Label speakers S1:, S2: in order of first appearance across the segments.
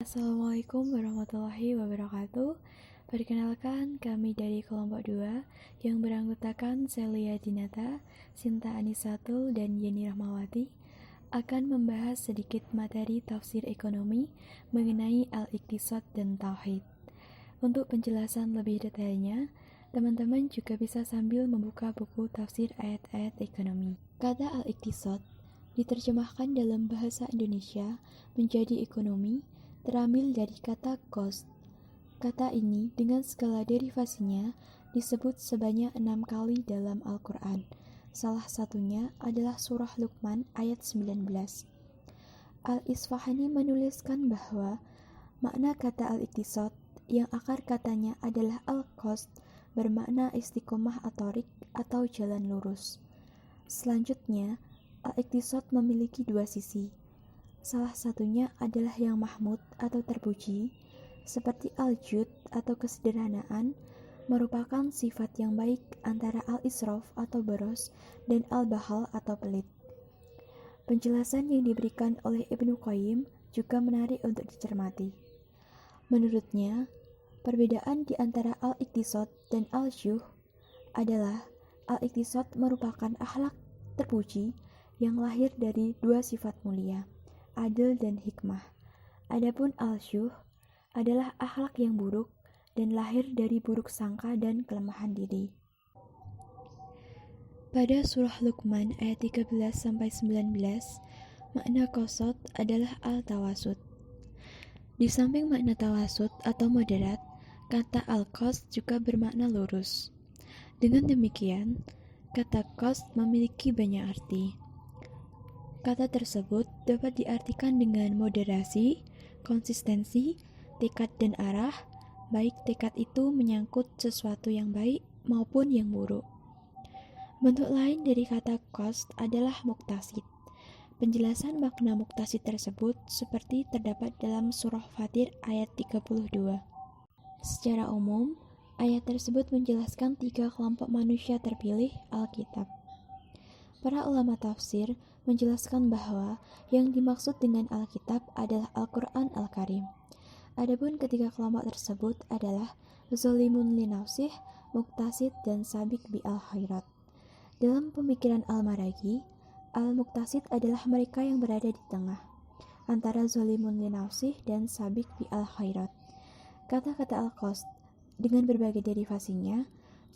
S1: Assalamualaikum warahmatullahi wabarakatuh. Perkenalkan, kami dari kelompok 2 yang beranggotakan Celia Dinata, Sinta Anisatul, dan Yeni Rahmawati akan membahas sedikit materi tafsir ekonomi mengenai al-iqtisad dan tauhid. Untuk penjelasan lebih detailnya, teman-teman juga bisa sambil membuka buku tafsir ayat-ayat ekonomi. Kata al-iqtisad diterjemahkan dalam bahasa Indonesia menjadi ekonomi, terambil dari kata cost. Kata ini dengan segala derivasinya disebut sebanyak 6 kali dalam Al-Quran. Salah satunya adalah surah Luqman ayat 19. Al-Isfahani menuliskan bahwa makna kata al-iqtisad yang akar katanya adalah al-qasd bermakna istiqomah atorik atau jalan lurus. Selanjutnya, al-iqtisad memiliki dua sisi. Salah satunya adalah yang mahmud atau terpuji, seperti al-jud atau kesederhanaan, merupakan sifat yang baik antara al-israf atau boros dan al-bahal atau pelit. Penjelasan yang diberikan oleh Ibnu Qayyim juga menarik untuk dicermati. Menurutnya, perbedaan di antara al-iqtisad dan al-syuh adalah al-iqtisad merupakan akhlak terpuji yang lahir dari dua sifat mulia, adil dan hikmah. Adapun al-syuh adalah akhlak yang buruk dan lahir dari buruk sangka dan kelemahan diri. Pada surah Luqman ayat 13-19, makna qasad adalah al-tawasud. Di samping makna tawasud atau moderat, kata al-qasd juga bermakna lurus. Dengan demikian, kata qasd memiliki banyak arti. Kata tersebut dapat diartikan dengan moderasi, konsistensi, tekad dan arah, baik tekad itu menyangkut sesuatu yang baik maupun yang buruk. Bentuk lain dari kata qasd adalah muktasid. Penjelasan makna muktasid tersebut seperti terdapat dalam surah Fatir ayat 32. Secara umum, ayat tersebut menjelaskan 3 kelompok manusia terpilih Alkitab. Para ulama tafsir menjelaskan bahwa yang dimaksud dengan Alkitab adalah Al-Quran Al-Karim. Adapun ketiga kelompok tersebut adalah zolimun linafsih, muktasid, dan sabik bi al-khairat. Dalam pemikiran Al-Maragi, al-muktasid adalah mereka yang berada di tengah antara zolimun linafsih dan sabik bi al-khairat. Kata-kata al-qasd dengan berbagai derivasinya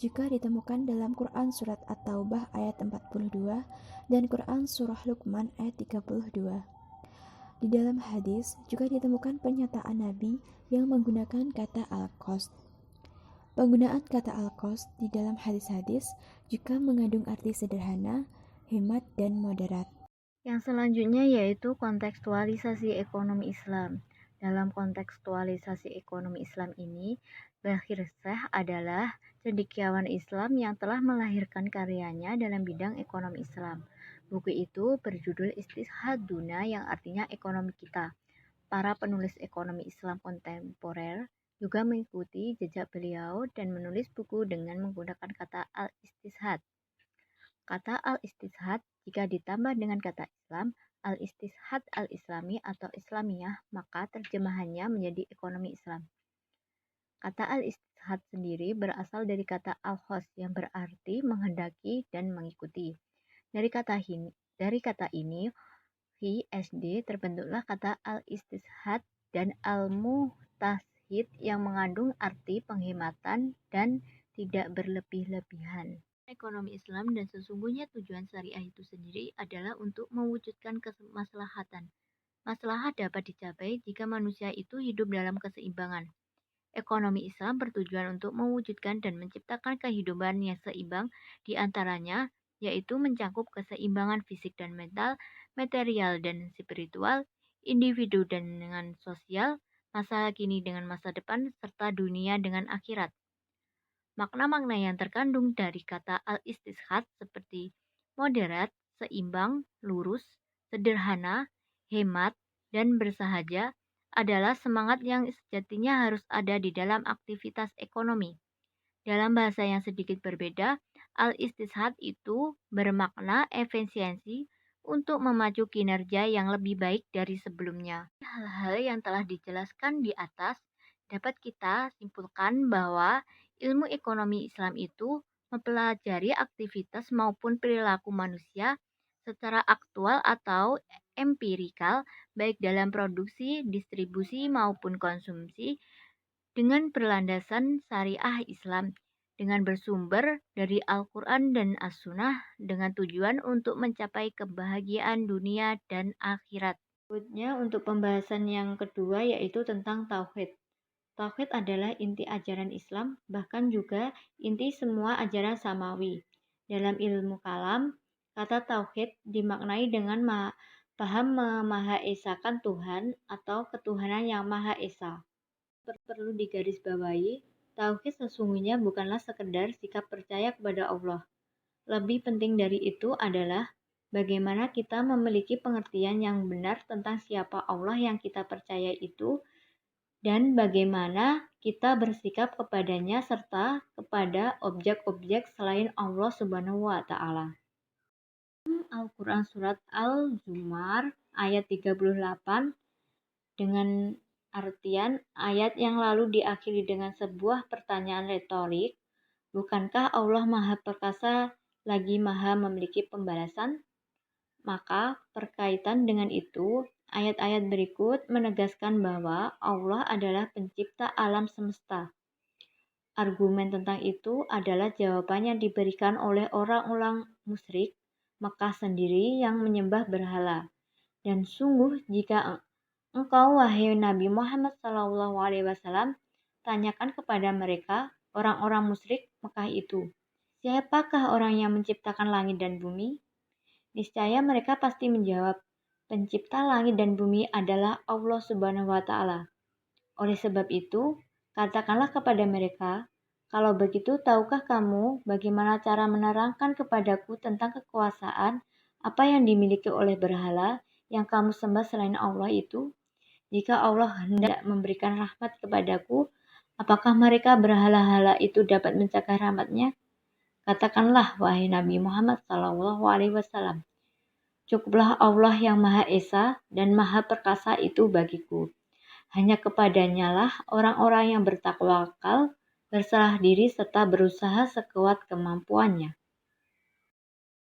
S1: juga ditemukan dalam Quran Surat At-Taubah ayat 42 dan Quran Surah Luqman ayat 32. Di dalam hadis juga ditemukan pernyataan Nabi yang menggunakan kata al-qasd. Penggunaan kata al-qasd di dalam hadis-hadis juga mengandung arti sederhana, hemat, dan moderat.
S2: Yang selanjutnya yaitu kontekstualisasi ekonomi Islam. Dalam kontekstualisasi ekonomi Islam ini, Bakhir Syekh adalah cendekiawan Islam yang telah melahirkan karyanya dalam bidang ekonomi Islam. Buku itu berjudul Istishhaduna yang artinya ekonomi kita. Para penulis ekonomi Islam kontemporer juga mengikuti jejak beliau dan menulis buku dengan menggunakan kata al-istishhad. Kata al-istishhad jika ditambah dengan kata Islam, al-istishhad al-islami atau Islamiyah, maka terjemahannya menjadi ekonomi Islam. Kata al-istishhad sendiri berasal dari kata al-khos yang berarti menghendaki dan mengikuti. Dari kata ini, SD terbentuklah kata al-istishhad dan al-muhtashid yang mengandung arti penghematan dan tidak berlebih-lebihan. Ekonomi Islam dan sesungguhnya tujuan syariah itu sendiri adalah untuk mewujudkan kemaslahatan. Maslahat dapat dicapai jika manusia itu hidup dalam keseimbangan. Ekonomi Islam bertujuan untuk mewujudkan dan menciptakan kehidupan yang seimbang di antaranya, yaitu mencakup keseimbangan fisik dan mental, material dan spiritual, individu dan dengan sosial, masa kini dengan masa depan, serta dunia dengan akhirat. Makna-makna yang terkandung dari kata al-istishhad seperti moderat, seimbang, lurus, sederhana, hemat, dan bersahaja adalah semangat yang sejatinya harus ada di dalam aktivitas ekonomi. Dalam bahasa yang sedikit berbeda, al-istishhad itu bermakna efisiensi, untuk memacu kinerja yang lebih baik dari sebelumnya. Hal-hal yang telah dijelaskan di atas dapat kita simpulkan bahwa ilmu ekonomi Islam itu mempelajari aktivitas maupun perilaku manusia secara aktual atau empirikal, baik dalam produksi, distribusi, maupun konsumsi, dengan berlandasan syariah Islam, dengan bersumber dari Al-Quran dan As-Sunnah, dengan tujuan untuk mencapai kebahagiaan dunia dan akhirat. Berikutnya untuk pembahasan yang kedua yaitu tentang Tauhid. Tauhid adalah inti ajaran Islam, bahkan juga inti semua ajaran samawi. Dalam ilmu kalam, kata Tauhid dimaknai dengan paham memahaesakan Tuhan atau ketuhanan yang Maha Esa. Perlu digarisbawahi, Tauhid sesungguhnya bukanlah sekedar sikap percaya kepada Allah. Lebih penting dari itu adalah bagaimana kita memiliki pengertian yang benar tentang siapa Allah yang kita percaya itu dan bagaimana kita bersikap kepadanya serta kepada objek-objek selain Allah Subhanahu wa taala. Al-Qur'an surat Al-Zumar ayat 38 dengan artian ayat yang lalu diakhiri dengan sebuah pertanyaan retorik, bukankah Allah Maha Perkasa lagi Maha memiliki pembalasan? Maka berkaitan dengan itu, ayat-ayat berikut menegaskan bahwa Allah adalah pencipta alam semesta. Argumen tentang itu adalah jawaban yang diberikan oleh orang-orang musyrik Mekah sendiri yang menyembah berhala. Dan sungguh jika engkau wahai Nabi Muhammad SAW tanyakan kepada mereka orang-orang musyrik Mekah itu, siapakah orang yang menciptakan langit dan bumi? Niscaya mereka pasti menjawab, pencipta langit dan bumi adalah Allah Subhanahu wa taala. Oleh sebab itu, katakanlah kepada mereka, kalau begitu tahukah kamu bagaimana cara menerangkan kepadaku tentang kekuasaan apa yang dimiliki oleh berhala yang kamu sembah selain Allah itu? Jika Allah hendak memberikan rahmat kepadaku, apakah mereka berhala-hala itu dapat mencapai rahmatnya? Katakanlah, wahai Nabi Muhammad SAW, cukuplah Allah yang Maha Esa dan Maha Perkasa itu bagiku. Hanya kepadanya lah orang-orang yang bertakwakal, berserah diri serta berusaha sekuat kemampuannya.